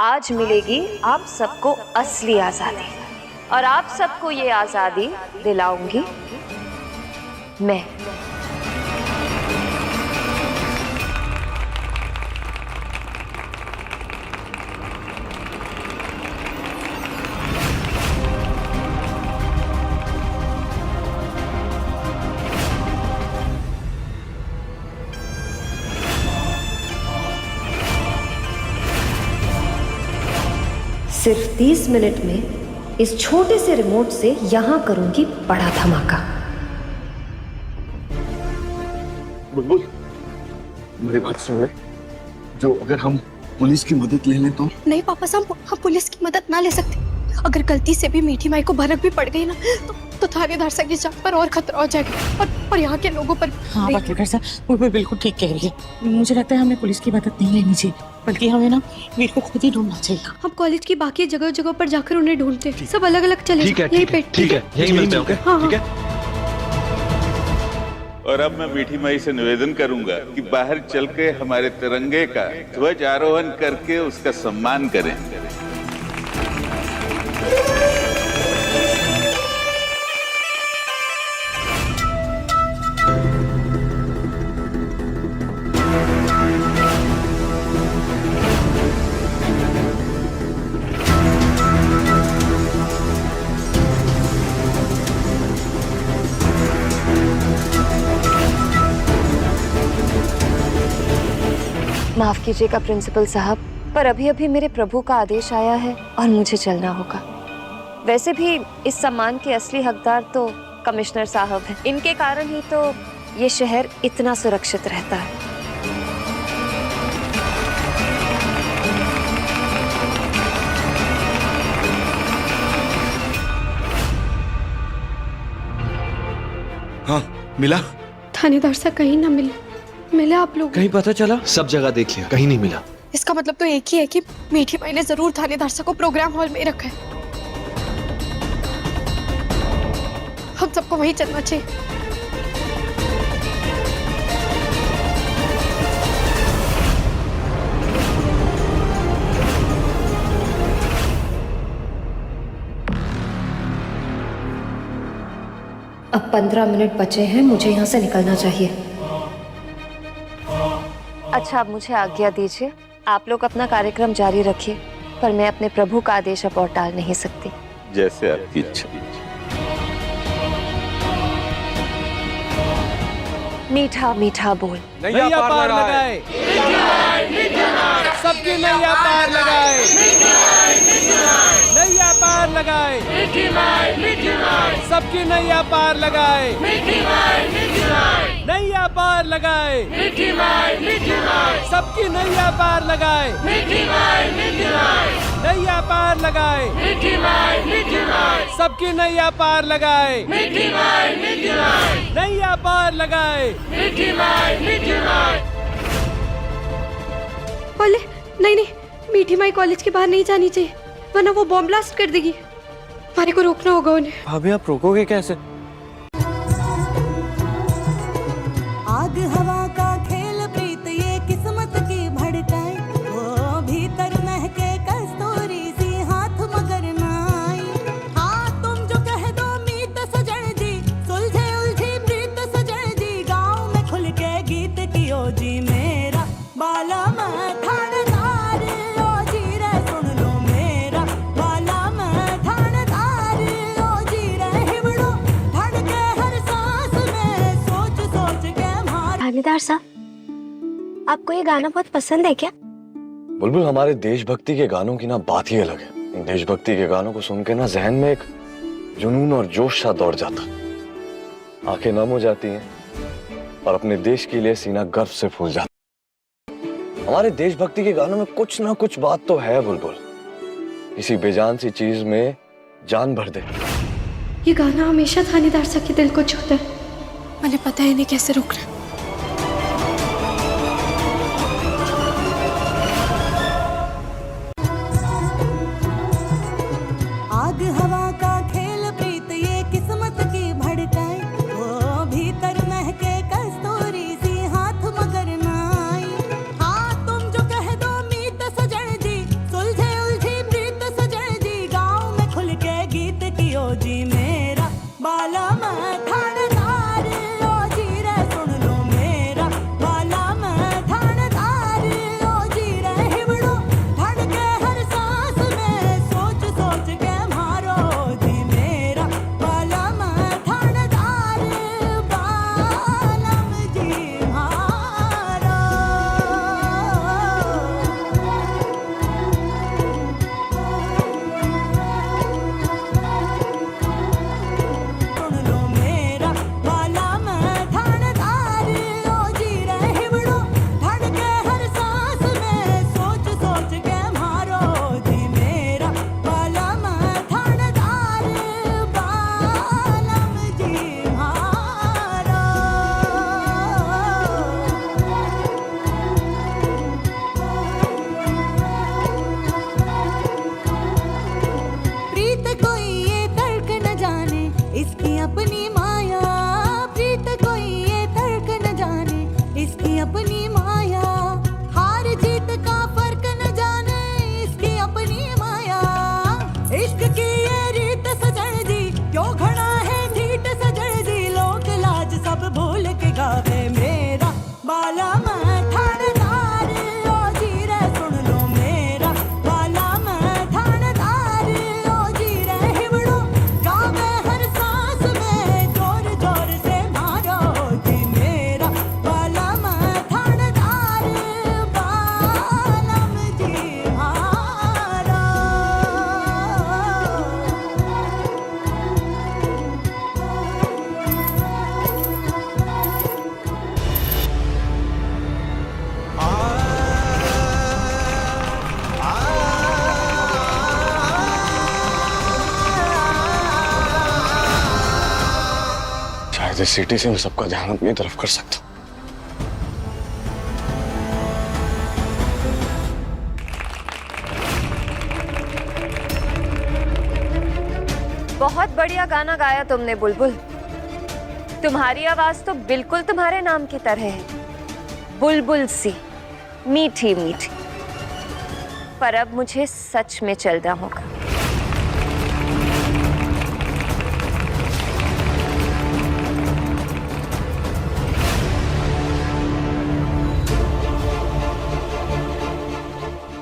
आज मिलेगी आप सबको असली आजादी, और आप सबको ये आजादी दिलाऊंगी मैं। सिर्फ 30 मिनट में इस छोटे से रिमोट से यहां करूंगी बड़ा धमाका। बुलबुल, मेरी बात सुन ले। जो अगर हम पुलिस की मदद ले लें तो? नहीं पापा साहब, हम पुलिस की मदद ना ले सकते। अगर गलती से भी मीठी माई को भनक भी पड़ गई ना तो थानेदार साहब की जान पर और खतरा हो जाएगा और यहाँ के लोगों पर। हाँ वकील साहब, वो बिल्कुल ठीक कह रही है। मुझे लगता है हमें पुलिस की मदद नहीं लेनी चाहिए, बल्कि हमें ना वीर को खुद ही ढूंढना चाहिए। हम कॉलेज की बाकी जगह जगह पर जाकर उन्हें ढूंढते, सब अलग अलग चले। ठीक है, यही मिलते हैं। ओके, ठीक है। और अब मैं मीठी माई से निवेदन करूंगा कि बाहर चल के हमारे तिरंगे का ध्वज आरोहण करके उसका सम्मान करें। माफ कीजिएगा प्रिंसिपल साहब, पर अभी अभी मेरे प्रभु का आदेश आया है और मुझे चलना होगा। वैसे भी इस सम्मान के असली हकदार तो कमिश्नर साहब हैं। इनके कारण ही तो ये शहर इतना सुरक्षित रहता है। हाँ, मिला? थानेदार साहब कहीं ना मिले आप लोग? कहीं पता चला? सब जगह देख लिया, कहीं नहीं मिला। इसका मतलब तो एक ही है कि मीठी माई ने जरूर थानेदार साहब को प्रोग्राम हॉल में रखा है। हम सबको वहीं चलना चाहिए। अब 15 मिनट बचे हैं, मुझे यहाँ से निकलना चाहिए। अच्छा, अब मुझे आज्ञा दीजिए। आप लोग अपना कार्यक्रम जारी रखिए, पर मैं अपने प्रभु का आदेश अब और टाल नहीं सकती। जैसे आपकी इच्छा। मीठा मीठा बोल। नैया पार लगाए, सबकी नैया पार लगाए, नैया पार लगाए, सबकी नैया पार लगाए, नैया पार लगाए, सबकी नैया पार लगाए, नैया पार लगाए, सबकी नैया पार लगाए, नैया पार लगाए। बोले नहीं, मीठी माई कॉलेज के बाहर नहीं जानी चाहिए, वरना वो बॉम्ब ब्लास्ट कर देगी। हमारे को रोकना होगा उन्हें। भाभी आप रोकोगे कैसे? आग हवा का खेल प्रीत ये किस्मत की भड़काए, वो भीतर महके कस्तूरी सी हाथ मगर ना आई। हाँ तुम जो कह दो मीत सजन जी, सुलझे उलझी प्रीत सजन जी, गाँव में खुल के गीत कियो जी मेरा बाला मैं थानेदार, ओ जी रे सुन लो मेरा बाला मैं थानेदार, ओ जी रे हिबड़ो धड़के हर सांस में सोच सोच के मार। थानेदार साहब, आपको ये गाना बहुत पसंद है क्या? बुलबुल, हमारे देशभक्ति के गानों की ना बात ही अलग है। देशभक्ति के गानों को सुन के ना जहन में एक जुनून और जोश सा दौड़ जाता, आंखें नम हो जाती हैं और अपने देश के लिए सीना गर्व से फूल जाता। हमारे देशभक्ति के गानों में कुछ ना कुछ बात तो है बुलबुल, किसी बेजान सी चीज में जान भर दे। ये गाना हमेशा थानेदार साहब के दिल को छूता है। मुझे पता है इन्हें कैसे रोकना। आग हवा का खेल प्रीत ये किस्मत की भड़काए, वो भीतर महके कस्तूरी सी हाथ मगर ना आई। हाँ तुम जो कह दो मीत सजन जी, सुलझे एज ए सिटी से मैं सबका ध्यान अपनी तरफ कर सकता हूँ। बहुत बढ़िया गाना गाया तुमने बुलबुल। तुम्हारी आवाज तो बिल्कुल तुम्हारे नाम की तरह है, बुलबुल सी, मीठी मीठी। पर अब मुझे सच में चलना होगा।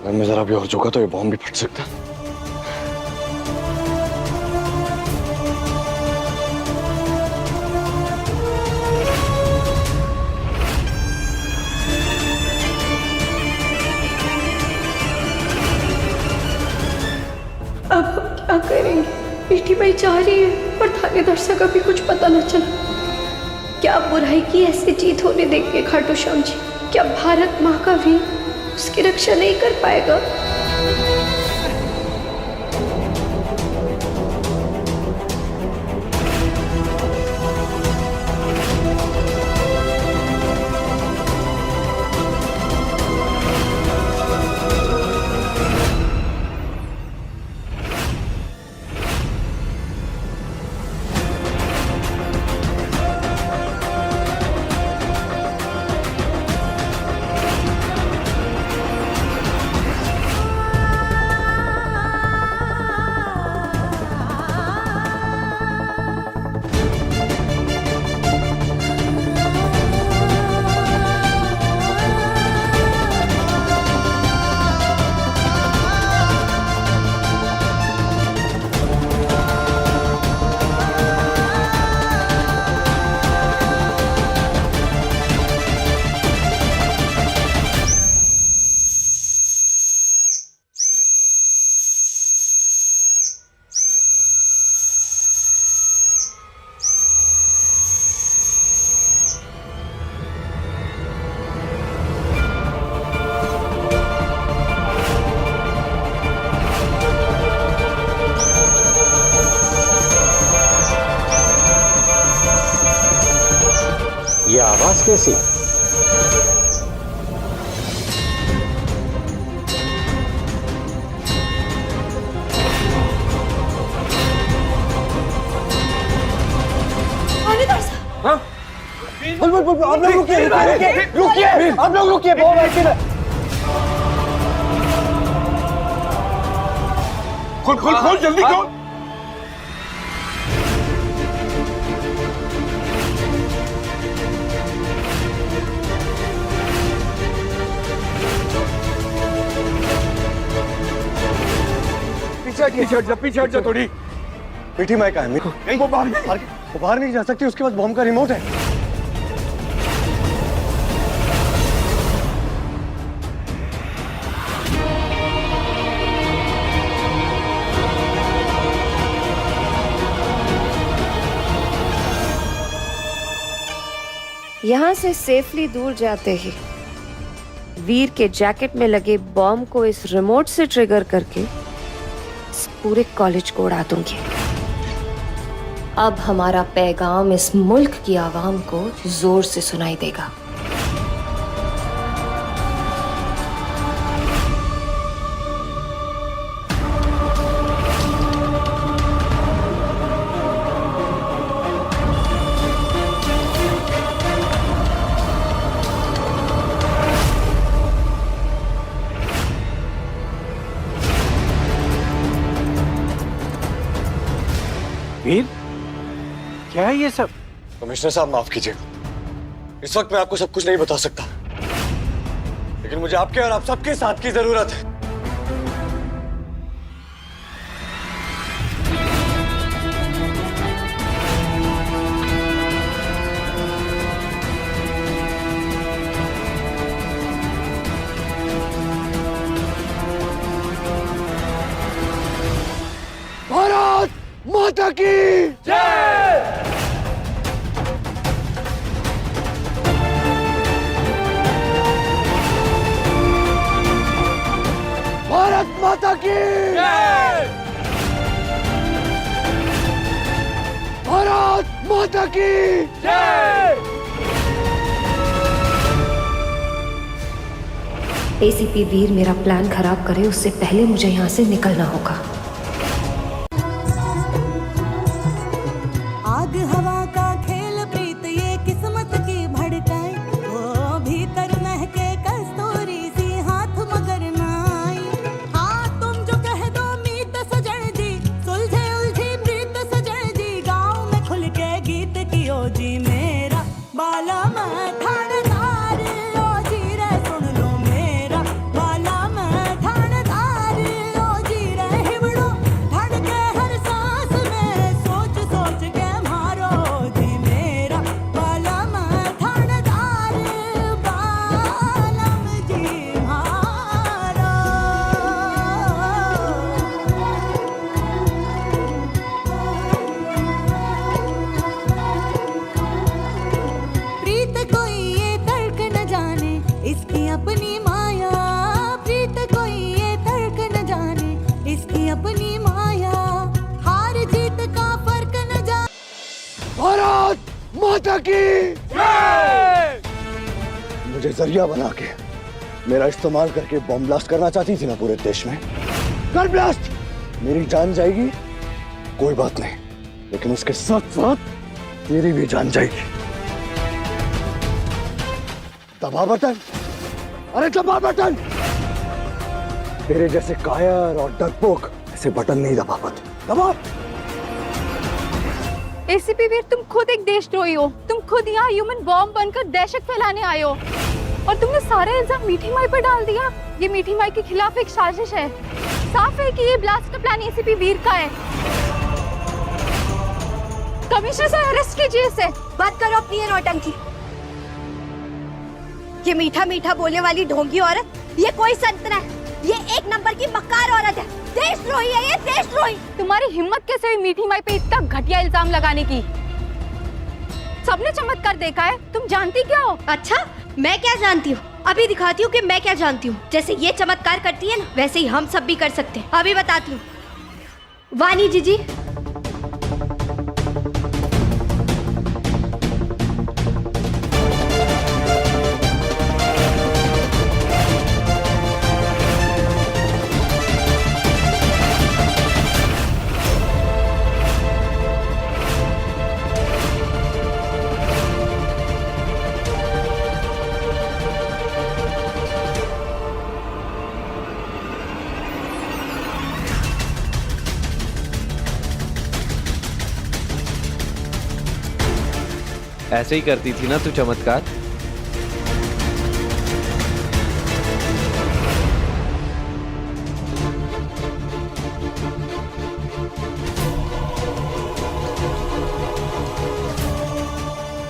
अगर मैं जरा भी और झुका तो ये बॉम्ब भी फट सकता। अब हम क्या करेंगे? मीठी बाई जा रही है और थानेदार सा का भी कुछ पता न चला। क्या बुराई की ऐसी जीत होने देंगे खाटू श्याम जी? क्या भारत माँ का वीर उसकी रक्षा नहीं कर पाएगा? ये आवाज कैसी? बुलबुल आप लोग रुकिए, रुकिए, आप लोग रुकिए, बहुत एक्टिव है। खोल खोल खोल, जल्दी खोल। पीछे हट जा थोड़ी। मीठी माई का है, वो बाहर नहीं जा सकती, उसके पास बॉम्ब का रिमोट है। यहाँ से सेफली दूर जाते ही वीर के जैकेट में लगे बॉम्ब को इस रिमोट से ट्रिगर करके इस पूरे कॉलेज को उड़ा दूंगी। अब हमारा पैगाम इस मुल्क की आवाम को जोर से सुनाई देगा। वीर, क्या है ये सब? कमिश्नर साहब माफ कीजिएगा, इस वक्त मैं आपको सब कुछ नहीं बता सकता, लेकिन मुझे आपके और आप सबके साथ की जरूरत है। भारत माता की जय! भारत माता की जय! भारत माता की जय। एसीपी वीर मेरा प्लान खराब करे उससे पहले मुझे यहाँ से निकलना होगा। आग हवा का खेल प्रीत ये किस्मत की भड़काए, वो भीतर महके कस्तूरी सी हाथ मगर ना आई। हाँ तुम जो कह दो मीत सजन जी, सुलझे उलझी प्रीत सजन जी, गाँव में खुल के गीत कियो जी मेरा बाला मैं थानेदार, ओ जी रे सुन लो मेरा बाला मैं थानेदार, ओ जी रे हिबड़ो धड़के हर सांस में, सोच सोच के मारो जी मेरा बाला मैं थानेदार, बालम जी मारो। प्रीत कोई ये तर्क न जाने इसकी अपनी माया, प्रीत कोई ये तर्क न जाने इसकी अपनी माया, हार जीत का फर्क न जाने। भारत माता की जय। मुझे जरिया बना के मेरा इस्तेमाल करके बॉम्ब ब्लास्ट करना चाहती थी ना पूरे देश में, कर ब्लास्ट। मेरी जान जाएगी कोई बात नहीं, लेकिन उसके साथ साथ तेरी भी जान जाएगी। दबा बटन, अरे दबा बटन। तेरे जैसे कायर और डरपोक ऐसे बटन नहीं दबा पाते। दबा। एसीपी वीर तुम खुद एक देशद्रोही हो, तुम खुद यहाँ ह्यूमन बॉम्ब बनकर दहशत फैलाने आए हो और तुमने सारे इल्जाम मीठी माई पर डाल दिया। ये मीठी माई के खिलाफ एक साजिश है। साफ है कि ये ब्लास्ट का प्लान एसीपी वीर का है। कमिश्नर से अरेस्ट कीजिए इसे। बात करो अपनी ये नौटंकी। ये मीठा मीठा बोलने वाली ढोंगी औरत, ये कोई संत है, ये एक नंबर की मक्कार औरत है, देशद्रोही है ये, देशद्रोही। तुम्हारी हिम्मत कैसे हुई मीठी माई पे इतना घटिया इल्जाम लगाने की? सबने चमत्कार देखा है, तुम जानती क्या हो? अच्छा मैं क्या जानती हूँ, अभी दिखाती हूँ कि मैं क्या जानती हूँ। जैसे ये चमत्कार करती है ना, वैसे ही हम सब भी कर सकते हैं। अभी बताती हूँ। वानी जी ऐसे ही करती थी ना तू चमत्कार।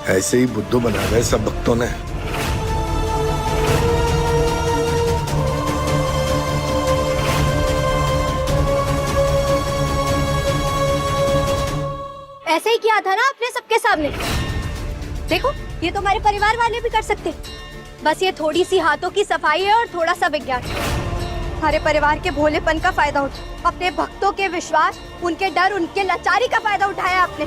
ऐसे ही बुद्धू बना गए सब भक्तों ने। ऐसे ही किया था ना आपने सबके सामने। देखो ये तो हमारे परिवार वाले भी कर सकते, बस ये थोड़ी सी हाथों की सफाई है और थोड़ा सा विज्ञान। हमारे परिवार के भोलेपन का फायदा उठा, अपने भक्तों के विश्वास, उनके डर, उनके लाचारी का फायदा उठाया आपने।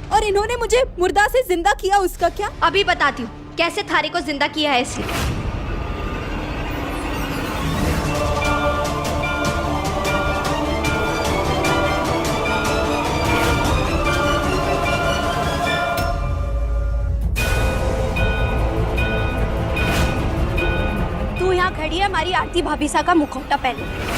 और इन्होंने मुझे मुर्दा से जिंदा किया, उसका क्या? अभी बताती हूँ कैसे थारे को जिंदा किया है इसलिए। तू यहाँ खड़ी है हमारी आरती भाभी सा का मुखौटा पहने।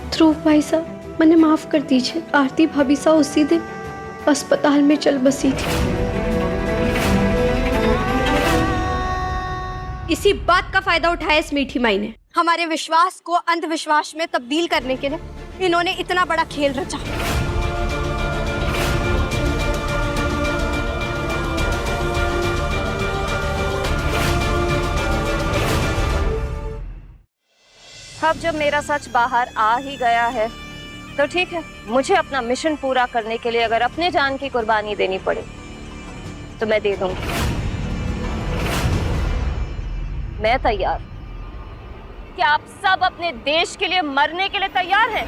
ध्रुव भाई साहब मैंने माफ कर दीजिए। आरती भाभी सा उसी दिन अस्पताल में चल बसी थी। इसी बात का फायदा उठाया इस मीठी माई ने। हमारे विश्वास को अंधविश्वास में तब्दील करने के लिए इन्होंने इतना बड़ा खेल रचा। अब जब मेरा सच बाहर आ ही गया है तो ठीक है, मुझे अपना मिशन पूरा करने के लिए अगर अपने जान की कुर्बानी देनी पड़े तो मैं दे दूंगी। मैं तैयार। क्या आप सब अपने देश के लिए मरने के लिए तैयार हैं?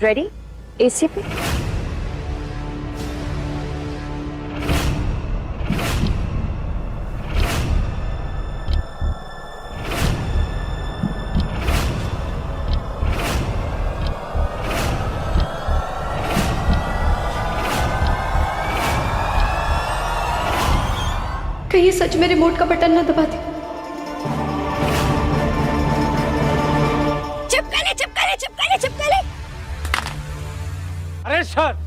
Ready ACP? कहीं सच में रिमोट का बटन ना दबा दे। चिपका ले, चिपका ले, चिपका ले, चिपका ले। अरे सर,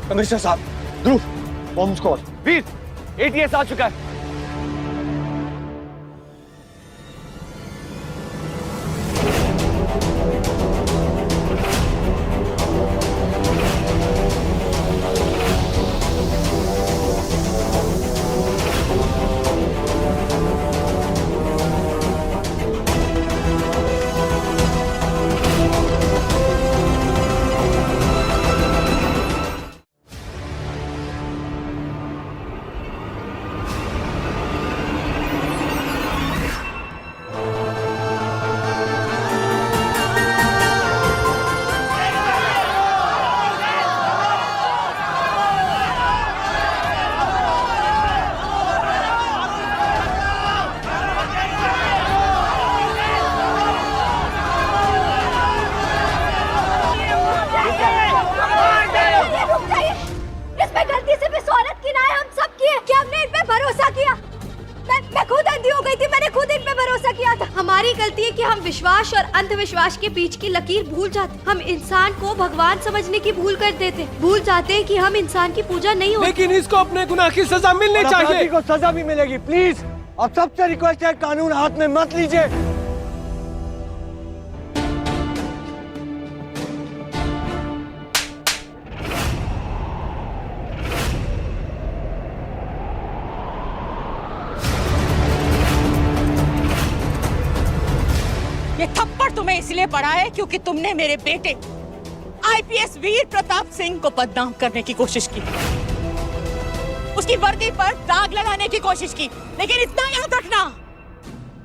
कमिश्नर साहब, ध्रुव, बॉम्ब स्क्वाड, वीर, एटीएस आ चुका है। हमारी गलती है कि हम विश्वास और अंधविश्वास के बीच की लकीर भूल जाते। हम इंसान को भगवान समझने की भूल कर देते, भूल जाते हैं कि हम इंसान की पूजा नहीं होती। लेकिन इसको अपने गुनाह की सजा मिलनी चाहिए। को सजा भी मिलेगी। प्लीज, अब सबसे रिक्वेस्ट है, कानून हाथ में मत लीजिए। ये थप्पड़ तुम्हें इसलिए पड़ा है क्योंकि तुमने मेरे बेटे आईपीएस वीर प्रताप सिंह को बदनाम करने की कोशिश की, उसकी वर्दी पर दाग लगाने की कोशिश की। लेकिन इतना याद रखना,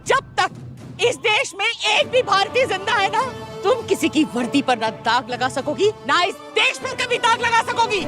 जब तक इस देश में एक भी भारतीय जिंदा है ना, तुम किसी की वर्दी पर ना दाग लगा सकोगी, ना इस देश पर कभी दाग लगा सकोगी।